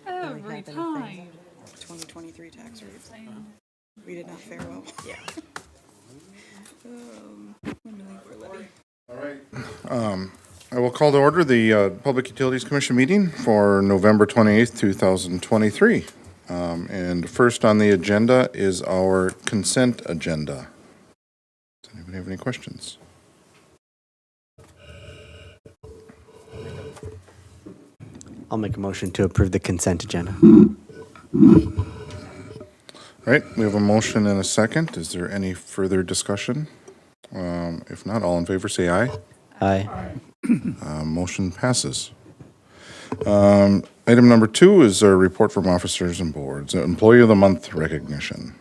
Every time. 2023 tax rates. We did not fare well. Yeah. 1 million for levy. I will call to order the Public Utilities Commission meeting for November 28th, 2023. And first on the agenda is our consent agenda. Does anybody have any questions? I'll make a motion to approve the consent agenda. All right, we have a motion and a second. Is there any further discussion? If not, all in favor say aye. Aye. Motion passes. Item number 2 is a report from officers and boards, Employee of the Month recognition.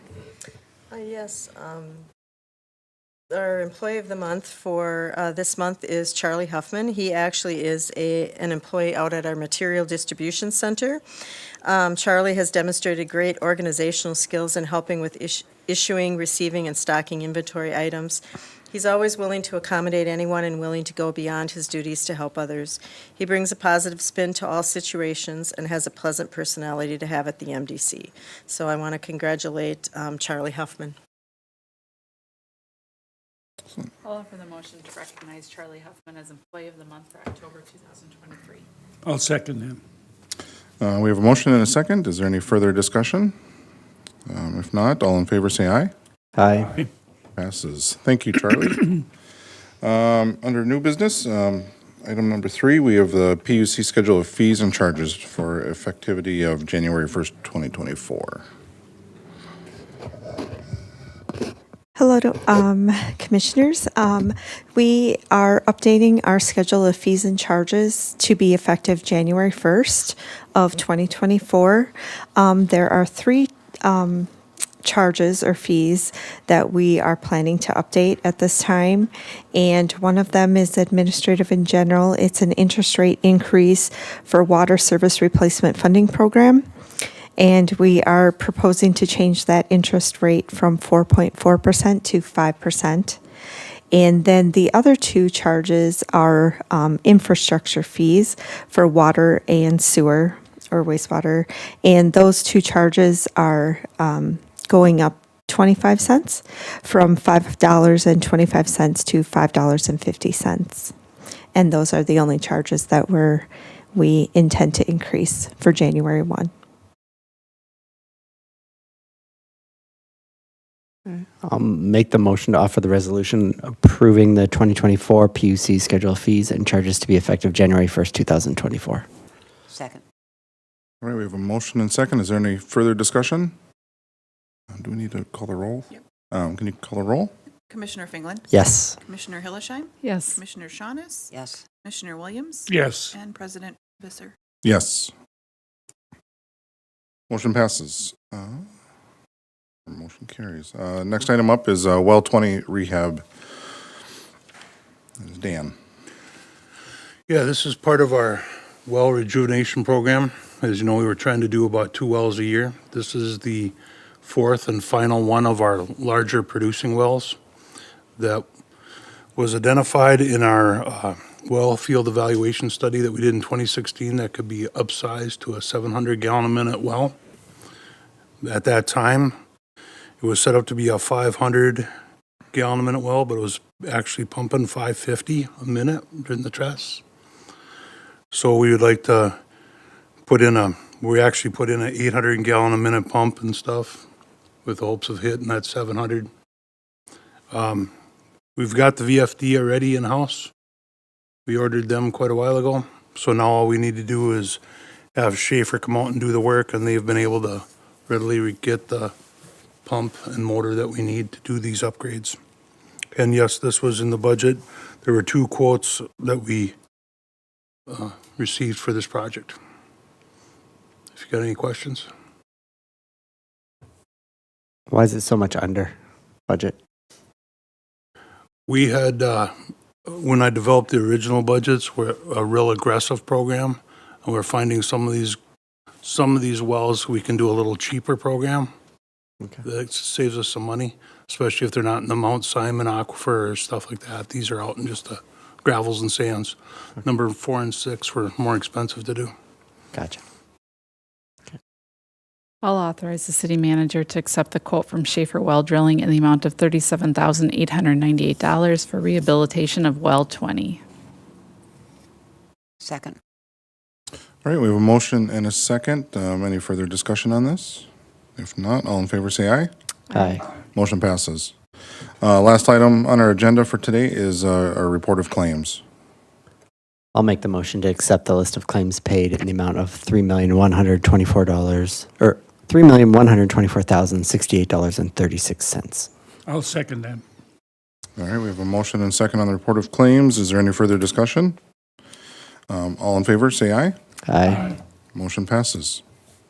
Yes, our Employee of the Month for this month is Charlie Huffman. He actually is an employee out at our Material Distribution Center. Charlie has demonstrated great organizational skills in helping with issuing, receiving, and stocking inventory items. He's always willing to accommodate anyone and willing to go beyond his duties to help others. He brings a positive spin to all situations and has a pleasant personality to have at the MDC. So I want to congratulate Charlie Huffman. I'll offer the motion to recognize Charlie Huffman as Employee of the Month for October 2023. I'll second him. We have a motion and a second. Is there any further discussion? If not, all in favor say aye. Aye. Passes. Thank you, Charlie. Under new business, item number 3, we have the PUC schedule of fees and charges for effectivity of January 1st, 2024. Hello, Commissioners. We are updating our schedule of fees and charges to be effective January 1st of 2024. There are 3 charges or fees that we are planning to update at this time, and one of them is administrative in general. It's an interest rate increase for water service replacement funding program. And we are proposing to change that interest rate from 4.4% to 5%. And then the other 2 charges are infrastructure fees for water and sewer or wastewater. And those 2 charges are going up 25 cents from $5.25 to $5.50. And those are the only charges that we intend to increase for January 1. I'll make the motion to offer the resolution approving the 2024 PUC schedule of fees and charges to be effective January 1st, 2024. Second. All right, we have a motion and second. Is there any further discussion? Do we need to call the roll? Yep. Can you call the roll? Commissioner Finland? Yes. Commissioner Hillesheim? Yes. Commissioner Shaunis? Yes. Commissioner Williams? Yes. And President Visser. Yes. Motion passes. Motion carries. Next item up is Well 20 rehab. This is Dan. Yeah, this is part of our well rejuvenation program. As you know, we were trying to do about 2 wells a year. This is the 4th and final one of our larger producing wells that was identified in our well field evaluation study that we did in 2016 that could be upsized to a 700 gallon a minute well. At that time, it was set up to be a 500 gallon a minute well, but it was actually pumping 550 a minute during the tests. So we would like to we actually put in an 800 gallon a minute pump and stuff with hopes of hitting that 700. We've got the VFD already in-house. We ordered them quite a while ago. So now all we need to do is have Schaefer come out and do the work, and they've been able to readily get the pump and motor that we need to do these upgrades. And yes, this was in the budget. There were 2 quotes that we received for this project. If you got any questions. Why is it so much under budget? We had, when I developed the original budgets, we're a real aggressive program, and we're finding some of these wells we can do a little cheaper program. Okay. That saves us some money, especially if they're not in the Mount Simon aquifer or stuff like that. These are out in just the gravels and sands. Number 4 and 6 were more expensive to do. Gotcha. I'll authorize the city manager to accept the quote from Schaefer Well Drilling in the amount of $37,898 for rehabilitation of well 20. Second. All right, we have a motion and a second. Any further discussion on this? If not, all in favor say aye. Aye. Motion passes. Last item on our agenda for today is our report of claims. I'll make the motion to accept the list of claims paid in the amount of $3,124, or $3,124,068.36. I'll second that. All right, we have a motion and second on the report of claims. Is there any further discussion? All in favor, say aye. Aye. Motion passes.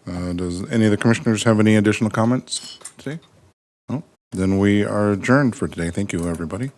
Does any of the commissioners have any additional comments today? No? Then we are adjourned for today. Thank you, everybody.